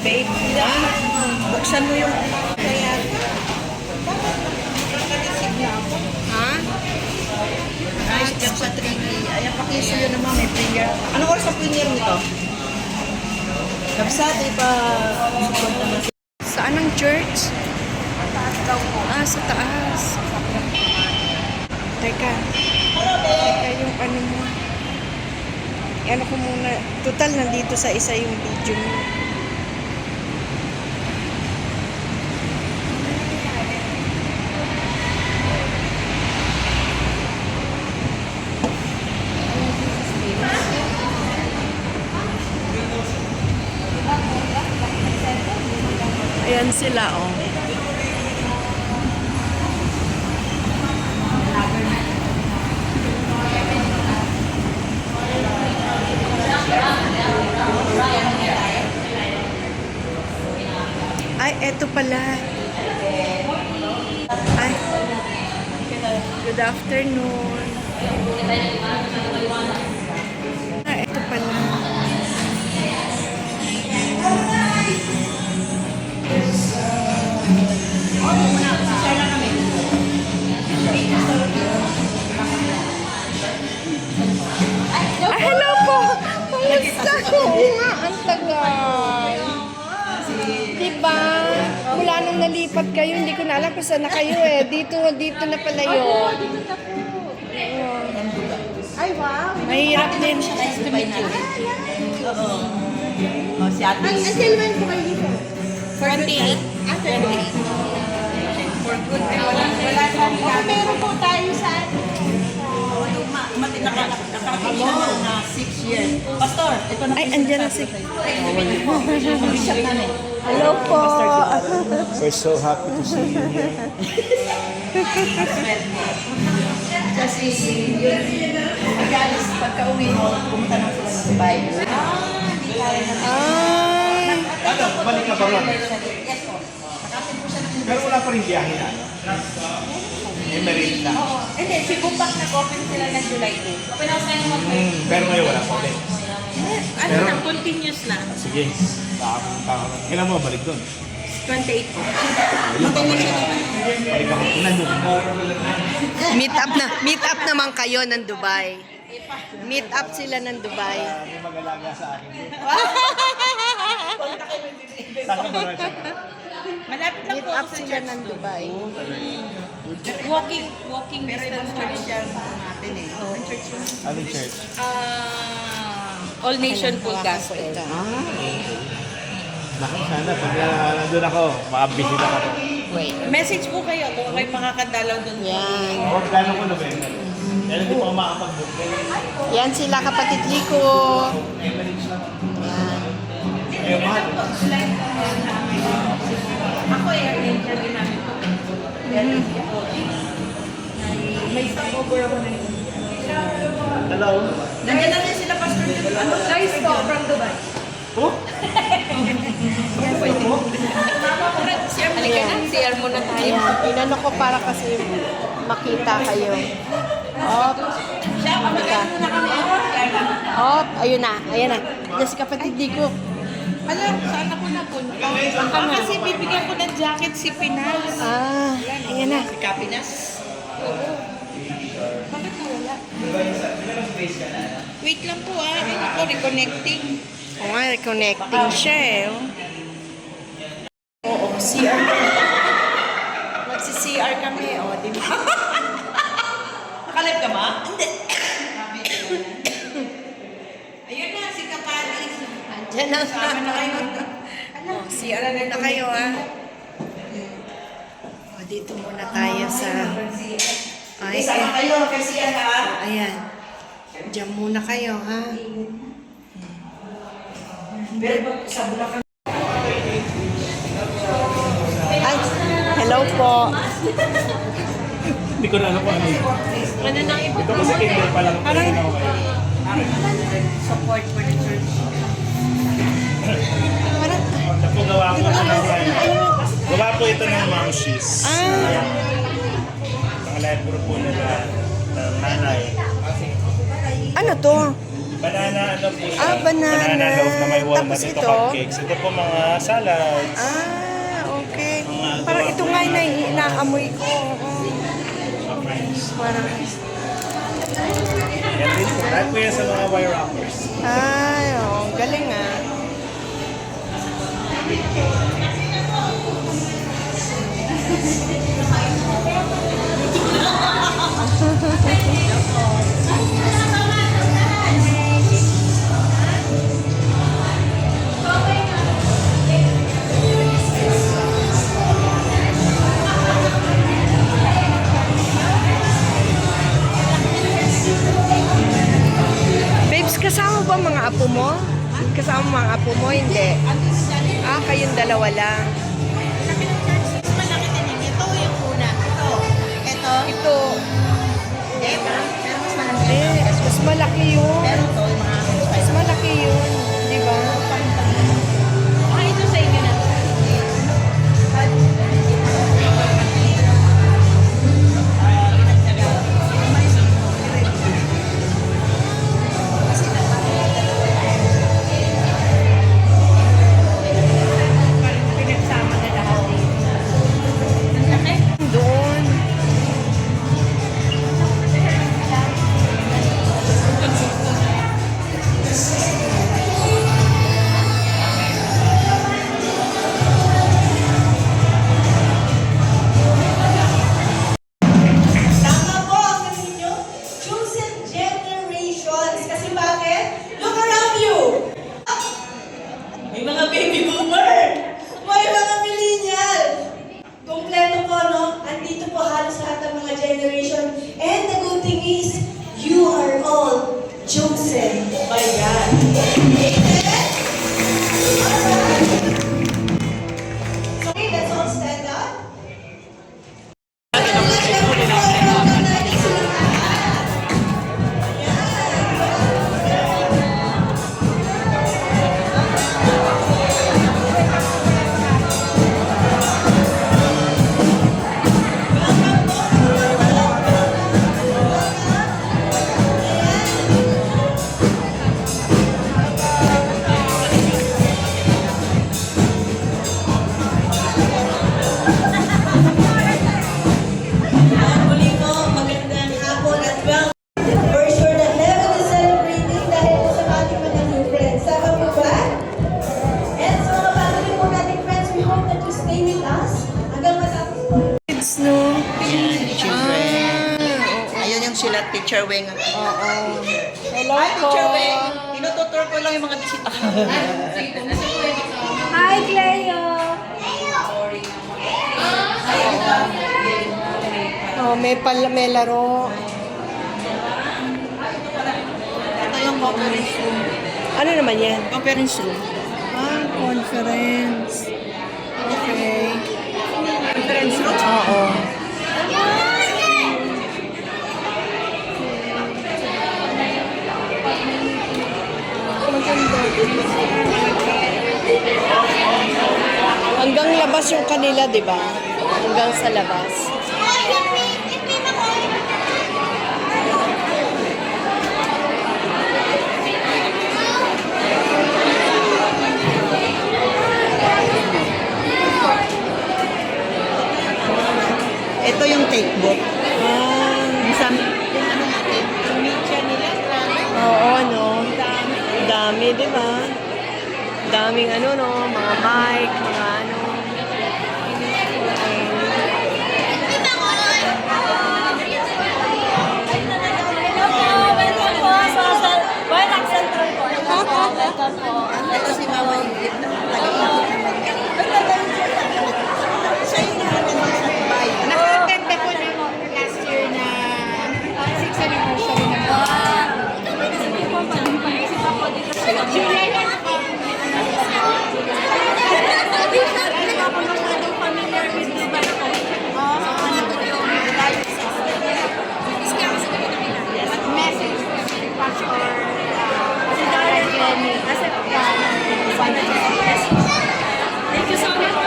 Babe, buksan mo yung kaya. Nakagisig na ako. Ha? Ayos dyan sa 3D. Ayan, pakiso yun naman, may prayer. Anong oras ang prayer nito? Kabsat, pa support naman. Saan ang church? Taas daw po. Ah, sa taas. Teka. Teka yung ano mo. Ano ko muna. Total, nandito sa isa yung video mo. Ayan sila, oh. Ay, eto pala. Ay, good afternoon. Ah, eto pala. Ah, hello po! Kumusta? Oo nga, ang tagal. Diba? Mula nung nalipat kayo, hindi ko na alam kung saan na kayo eh. Dito na pala yun. Ay, wow. Mahirap din. Nice to meet you. Oo. Oh, si Ate. Until when po kayo dito? 28. After 28. For good. Wala Okay, meron po tayo sa nakakita siya na 6 years. Pastor, ito na. Ay, andyan na si... Bishop namin. Hello po! We're so happy to see you here. Kasi yun, pag-alis, pagka-uwi mo, pumunta na sila sa Dubai. Hindi kaya na. Ay! Ano, balik ka ba ron? Yes po. Nakasin po siya ng Pero wala pa rin biyahe na. Emirates na. Oo. Hindi, si Bupak nag-open sila ng July 2. Open house na yung mga Pero ngayon wala pa ulit. ano Pero- na, continuous na. Sige. Kailan mo balik doon? 28 po. Balik ako. Ilan doon? Meet up naman kayo ng Dubai. Meet up sila ng Dubai. May mag-alaga sa akin. Saan ka ba siya? Malapit lang Meet po up ako sa sila church. ng Dubai. Walking distance church yan natin eh. Ang church yun. Anong church? All Nation Full Gospel. Naku, sana pag nandun ako, makabisita ako. Wait. Message po kayo kung kayo makakadalaw doon. Yan. O, gano'n ko November. Kaya hindi pa ako makapag-book. Yan sila kapatid Lico. Emirates lang. Yan. Eh, mahal. Ako eh, arranger din namin po. May stopover ako na yun. Hello? Nandiyan na rin sila, Pastor. Ano? Guys po, from Dubai. Oh? Halika na, CR muna tayo. Ayan. Inano ko para kasi makita kayo. Hop. Siya, pamagay muna kami. Hop. Ayun na. Ayan na. Yan si kapatid Lico. Alam, saan ako napunta? Kasi bibigyan ko ng jacket si Pinas. Ah. Ayan na. Si Kapinas? Oo. Bakit nawala? Wait lang po ah. Ay, ako, reconnecting. O nga, connecting siya eh. Oh. Oo, CR. Magsi-CR kami, o, di ba? Nakalive ka ba? Hindi. Ayun na, si Kapalis. Andyan na. Sama na kayo. Ano? CR na kayo, ah. O, dito muna tayo sa... Ay, Sama kayo, kasi yan ha. ayan. Diyan muna kayo, ha? Pero sa Bulacan. Ay, hello po. Hindi ko na alam kung ano yun. Ano nang iba? Ito kasi kinder pa lang. Parang- ako kayo. Support for the church. Parang... Ito po gawa ko ano. Gawa po ito ng Mamshis. Ah, Pangalay po po nila ng nanay. ano to? Banana ano po siya? Ah, banana. loaf na may walnut. Tapos Ito ito? cupcakes. Ito po mga salads. Ah, okay. Mga Parang gawa ito po nga yun. na inaamoy ko. Oo. Sa friends. Parang, Yan din po. Lahat po yan sa mga wire wrappers. ay, oh, galing ah. Babes, kasama ba mga apo mo? Kasama mo mga apo mo? Hindi. Ah, kayong dalawa lang. Malaki din yun. Ito yung una. Ito. Ito. Ito, Pero mas malaki. mas malaki yun. Pero ito, yung mga Mas malaki yun. Di ba? Ah, ito sa inyo na. Pinagsama na lahat dito. Ang laki. Doon. Tama po ang sabi ninyo, chosen generations. Kasi bakit? Look around you. May mga baby boomer. May mga millennial. Kompleto po, no? Andito po halos lahat ng mga generation. And the good thing is, you are all chosen by God. Amen? Alright. Okay, let's all stand up. Muli po, magandang hapon at well. For sure that heaven is celebrating dahil po sa ating mga new friends. Tama po ba? And sa mga family po nating friends, we hope that you stay with us hanggang matapos po. Kids, no? Ayun yung sila, Teacher Weng. Oo. Hello Hi, po. Teacher Weng. Tinututur ko lang yung mga bisita. Hi, Cleo. Oh, may laro. Ito yung conference room. Ano naman yan? Conference room. Ah, conference. Okay. Conference room? Oo. Maganda. Hanggang labas yung kanila, di ba? Hanggang sa labas. Ito yung take book. Ah, Yung ano natin, yung media nila. oo, no? Dami, di ba? Daming ano, no? Mga mic, mga ano. Ito si Mama Ingrid. Siya yung nakaganda sa Dubai. Naka-attend ako ng last year na 6th anniversary ng July yan pa. Familiar with Dubai ako. Ano ko yung message pastor si Darren Jenny. Kasi thank you so much po.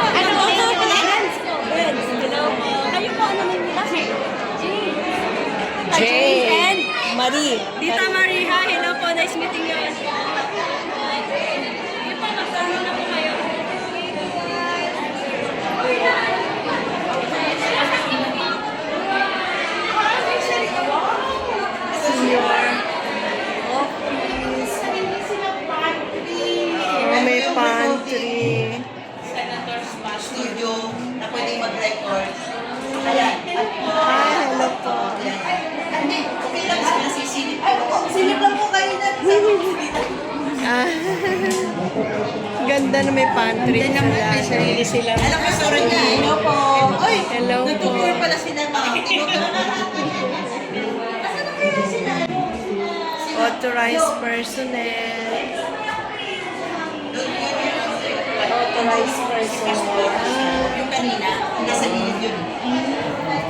Ano po? Friends ko. Friends. Hello po. Kayo po ano nila? Jay and Marie. Di Tita Mariha, hello po. Nice meeting you. Oh, may pantry. Senator's studio na pwede mag-record. Kaya, Hello po. hindi, okay lang sila sisilip. Ay, silip lang po kayo na. Ah, ganda na may pantry. May sarili sila. Alam ko, sorry na. Hello po. Ay, Hello po. nagtutur pala sila. Authorized personnel. Authorized personnel. Yung kanina, nasa gilid yun.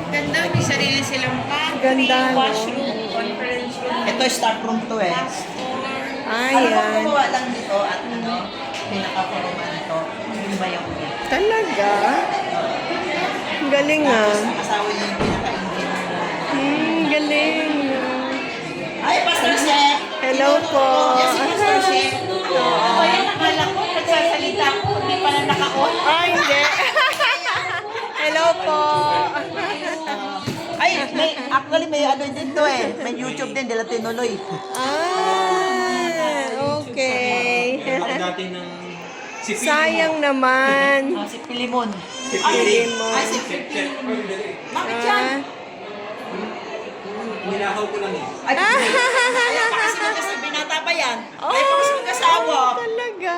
Ganda, may sarili silang pantry, Ganda, no? washroom, conference room, Ito, start room to eh. Ayan. Gumawa lang dito at pinaka-forma nito. Yung ba yung Talaga? Ang galing ah. asawa niya yung pinaka-engineer. Galing. Ay, Pastor Chef! Hello po. Yes, si Pastor Chef. Kaya nakala ko, nagsasalita ko, hindi pala naka-on. Ay, hindi. Hello po. Ay, actually may ano din to eh. May YouTube din, dila tinuloy. Okay. Dati ng si Sayang naman. Si Pilimon. Pilimon. Ay, si Bakit yan? Nilahaw ko lang eh. Ay, kaya pa kasi kasi binata pa yan. Kaya pa kasi mag-asawa. Talaga.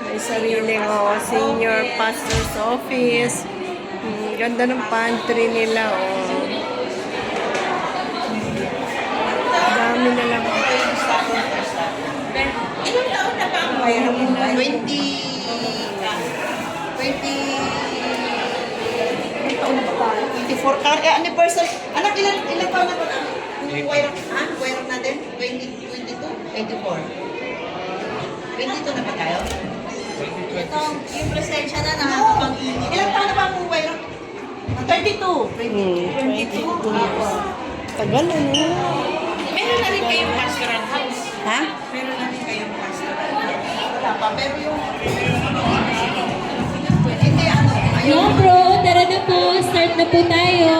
May sariling senior pastor's office. Ganda ng pantry nila. Dami na lang. Ilang taon na ba ang mayroon mo? 20... 20... Ilang taon na ba? 24 ka? Anniversary. Anak, ilang taon na ba na? Wayrang natin? 22? 24? 22 na ba tayo? Ito, yung presensya na nakakapag-init. Ilang taon na ba ang wayrang? 32. 22. Tagal na. Meron na rin kayong pastoral house. Ha? Meron na rin kayong pastor. Wala pa, pero yung... Hindi, ano, Yo bro, tara na po, start na po tayo.